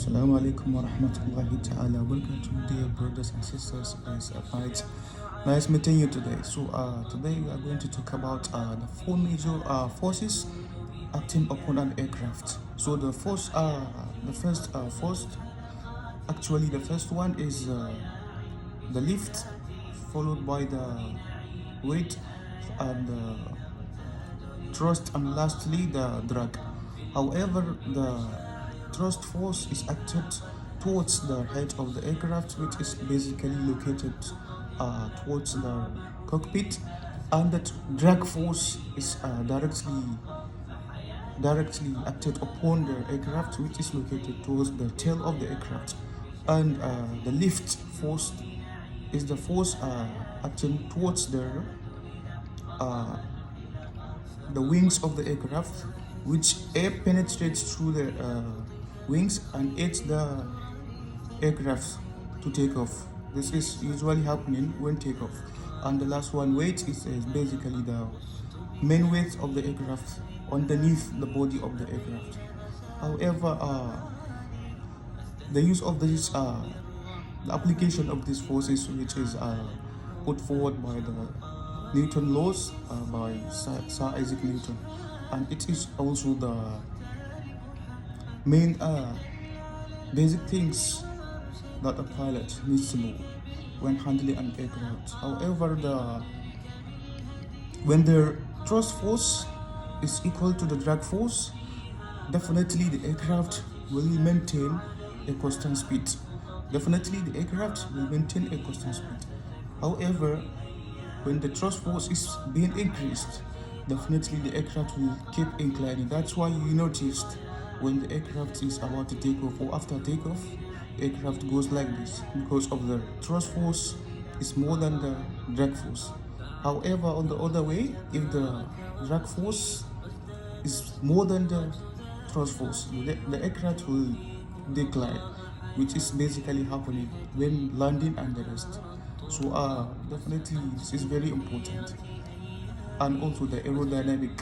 Assalamu alaikum wa rahmatullahi ta'ala. Welcome to dear brothers and sisters. Nice meeting you today. Today we are going to talk about the four major forces acting upon an aircraft. So the first one is the lift, followed by the weight and thrust, and lastly the drag. However, the thrust force is acted towards the head of the aircraft, which is basically located towards the cockpit, and the drag force is directly acted upon the aircraft, which is located towards the tail of the aircraft. And the lift force is the force acting towards uh, the wings of the aircraft, which air penetrates through the wings and aids the aircraft to take off. This is usually happening when takeoff. And the last one, weight, is basically the main weight of the aircraft underneath the body of the aircraft. However, the use of this, the application of these forces, which is put forward by the Newton laws by Sir Isaac Newton, and it is also the main basic things that a pilot needs to know when handling an aircraft. However, when the thrust force is equal to the drag force, definitely the aircraft will maintain a constant speed. However, when the thrust force is being increased, definitely the aircraft will keep inclining. That's why you noticed when the aircraft is about to take off or after takeoff, aircraft goes like this because of the thrust force is more than the drag force. However, on the other way, if the drag force is more than the thrust force, the aircraft will decline, which is basically happening when landing and the rest. So definitely this is very important. And also the aerodynamic,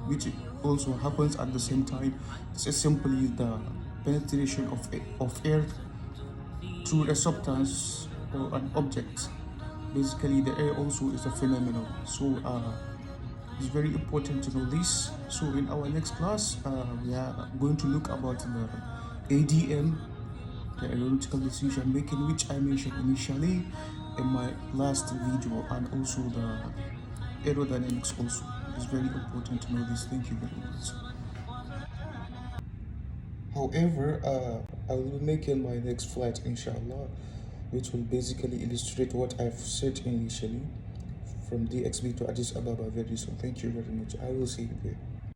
which also happens at the same time. This is simply the penetration of air through a substance or an object. Basically, the air also is a phenomenon. So it's very important to know this. So in our next class, we are going to look about the ADM, the aeronautical decision making, which I mentioned initially in my last video, and also the aerodynamics also. It's very important to know this. Thank you very much. However, I will be making my next flight, inshallah, which will basically illustrate what I've said initially from DXB to Addis Ababa very soon. Thank you very much. I will see you there.